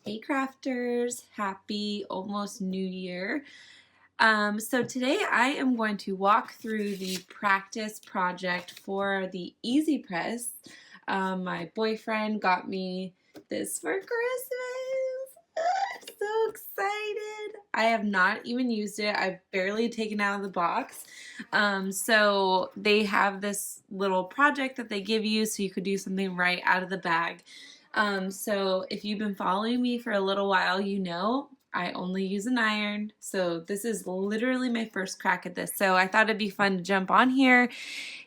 Hey crafters, happy almost New Year. So today I am going to walk through the practice project for the Easy Press. My boyfriend got me this for Christmas. I'm so excited. I have not even used it. I've barely taken it out of the box. So they have this little project that they give you so you could do something right out of the bag. So if you've been following me for a little while, you know I only use an iron. So this is literally my first crack at this. So I thought it'd be fun to jump on here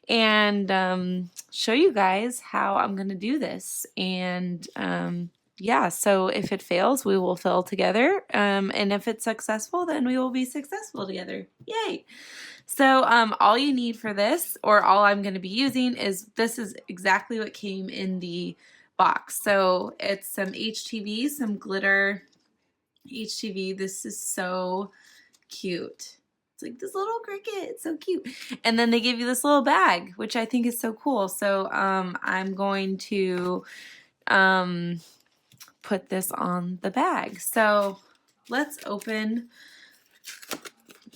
and show you guys how I'm going to do this. And yeah, so if it fails, we will fail together. And if it's successful, then we will be successful together. Yay! So all you need for this, or all I'm going to be using, is this is exactly what came in the box. So it's some HTV, some glitter HTV. This is so cute. It's like this little cricket. It's so cute. And then they give you this little bag, which I think is so cool. So I'm going to put this on the bag. So let's open.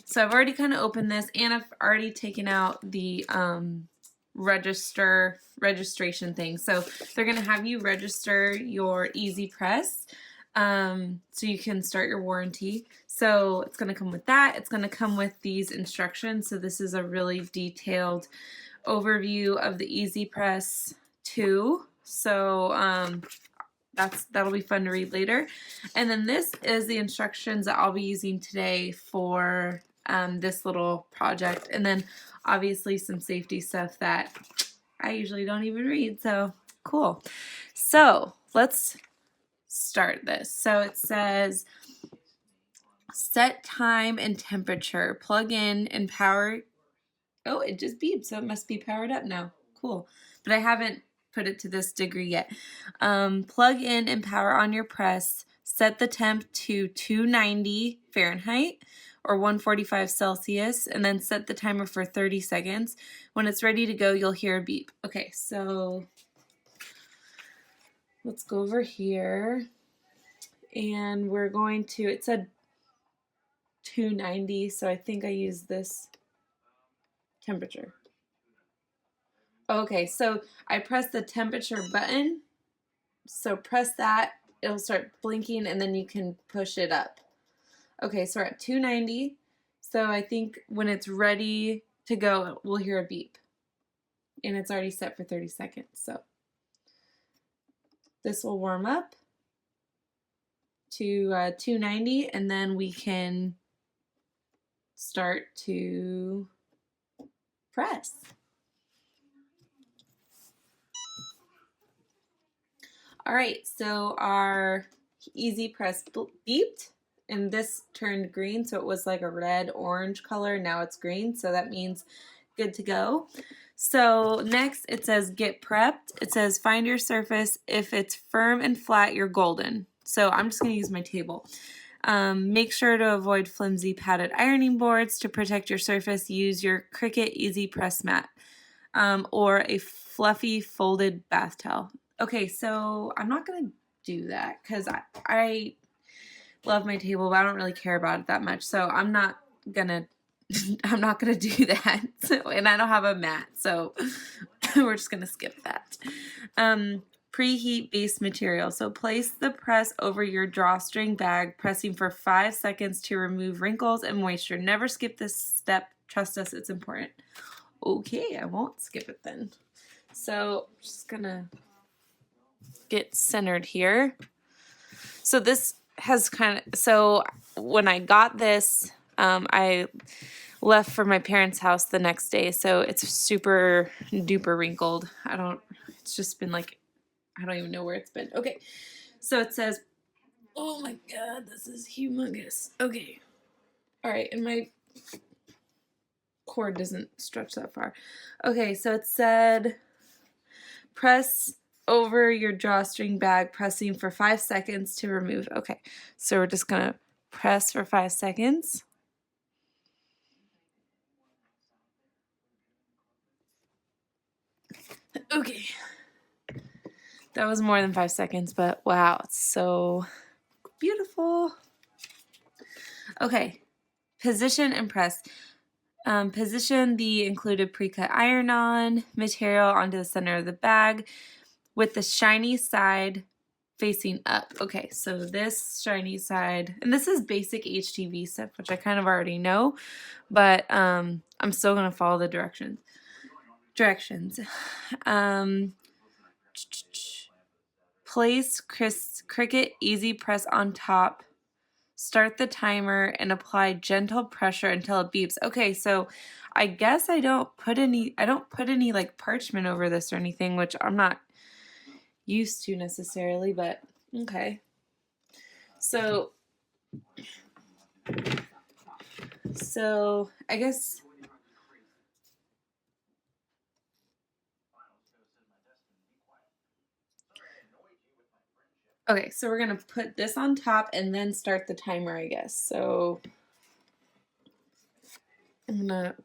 So I've already kind of opened this, and I've already taken out the registration thing. So they're going to have you register your Easy Press so you can start your warranty. So it's going to come with that. It's going to come with these instructions. So this is a really detailed overview of the Easy Press 2. So that'll be fun to read later. And then this is the instructions that I'll be using today for this little project. And then obviously some safety stuff that I usually don't even read. So cool. So let's start this. So it says set time and temperature, plug in and power. Oh, it just beeped, so it must be powered up now. Cool. But I haven't put it to this degree yet. Plug in and power on your press. Set the temp to 290 Fahrenheit or 145 Celsius, and then set the timer for 30 seconds. When it's ready to go, you'll hear a beep. Okay, so let's go over here, and we're going to, it said 290, so I think I used this temperature. Okay, so I press the temperature button. So press that, it'll start blinking, and then you can push it up. Okay, so we're at 290. So I think when it's ready to go, we'll hear a beep. And it's already set for 30 seconds. So this will warm up to 290, and then we can start to press. All right, so our Easy Press beeped, and this turned green, so it was like a red-orange color. Now it's green, so that means good to go. So next it says get prepped. It says find your surface. If it's firm and flat, you're golden. So I'm just going to use my table. Make sure to avoid flimsy padded ironing boards. To protect your surface, use your Cricut Easy Press mat or a fluffy folded bath towel. Okay, so I'm not going to do that because I love my table, but I don't really care about it that much. So I'm not gonna do that. So, and I don't have a mat, so we're just gonna skip that. Preheat base material. So place the press over your drawstring bag, pressing for 5 seconds to remove wrinkles and moisture. Never skip this step. Trust us, it's important. Okay, I won't skip it then. So I'm just gonna get centered here. So this has so when I got this, I left for my parents' house the next day, so it's super duper wrinkled. It's just been like, I don't even know where it's been. Okay, so it says, oh my god, this is humongous. Okay, all right, and my cord doesn't stretch that far. Okay, so it said, press over your drawstring bag, pressing for 5 seconds to remove. Okay, so we're just gonna press for 5 seconds. Okay, that was more than 5 seconds, but wow, it's so Beautiful. Okay, position and press. Position the included pre-cut iron-on material onto the center of the bag with the shiny side facing up. Okay, so this shiny side, and this is basic HTV stuff, which I kind of already know, but I'm still going to follow the directions. Place Cricut Easy Press on top. Start the timer and apply gentle pressure until it beeps. Okay, so I guess I don't put any like parchment over this or anything, which I'm not used to necessarily, but okay. So I guess okay, so we're gonna put this on top and then start the timer, I guess. So I'm gonna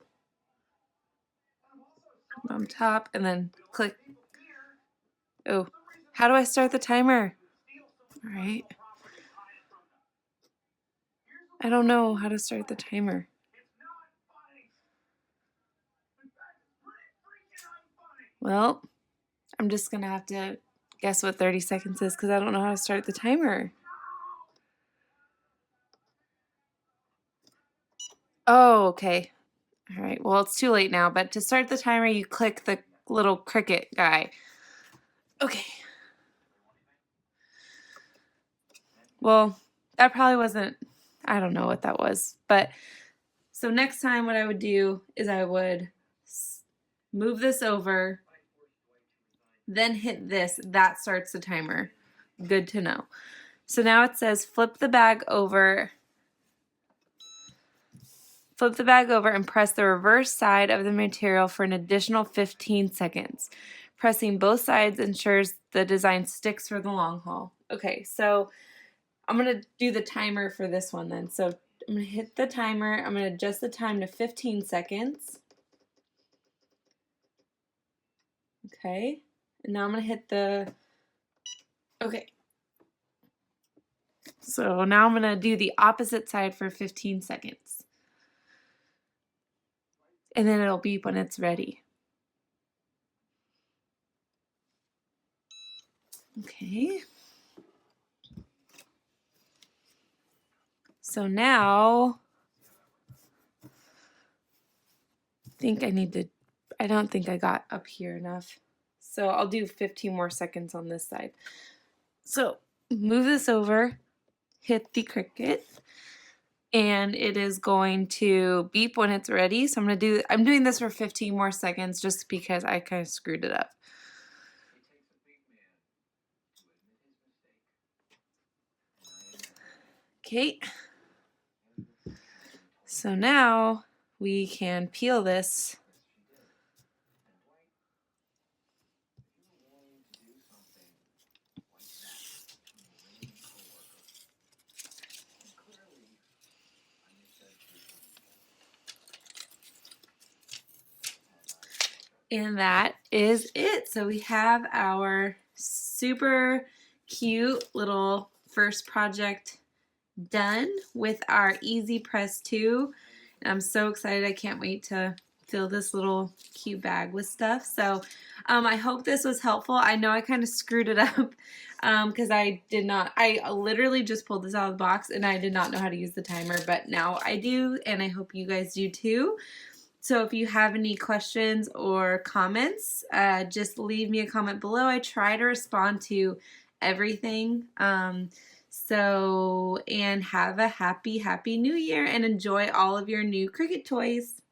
put on top and then click. Oh, how do I start the timer? All right. I don't know how to start the timer. Well, I'm just gonna have to guess what 30 seconds is because I don't know how to start the timer. Oh, okay. All right. Well, it's too late now, but to start the timer, you click the little Cricut guy. Okay. Well, that probably wasn't, I don't know what that was. But so next time what I would do is I would move this over, then hit this. That starts the timer. Good to know. So now it says flip the bag over. Flip the bag over and press the reverse side of the material for an additional 15 seconds. Pressing both sides ensures the design sticks for the long haul. Okay, so I'm going to do the timer for this one then. So I'm going to hit the timer. I'm going to adjust the time to 15 seconds. Okay, and now I'm going to hit the, okay. So now I'm going to do the opposite side for 15 seconds. And then it'll beep when it's ready. Okay. So now I don't think I got up here enough. So I'll do 15 more seconds on this side. So move this over, hit the Cricut, and it is going to beep when it's ready. So I'm doing this for 15 more seconds just because I kind of screwed it up. Okay. So now we can peel this. And that is it. So we have our super cute little first project done with our Easy Press 2. And I'm so excited. I can't wait to fill this little cute bag with stuff. So I hope this was helpful. I know I kind of screwed it up because I literally just pulled this out of the box and I did not know how to use the timer, but now I do, and I hope you guys do too. So if you have any questions or comments, just leave me a comment below. I try to respond to everything. And have a happy new year and enjoy all of your new Cricut toys.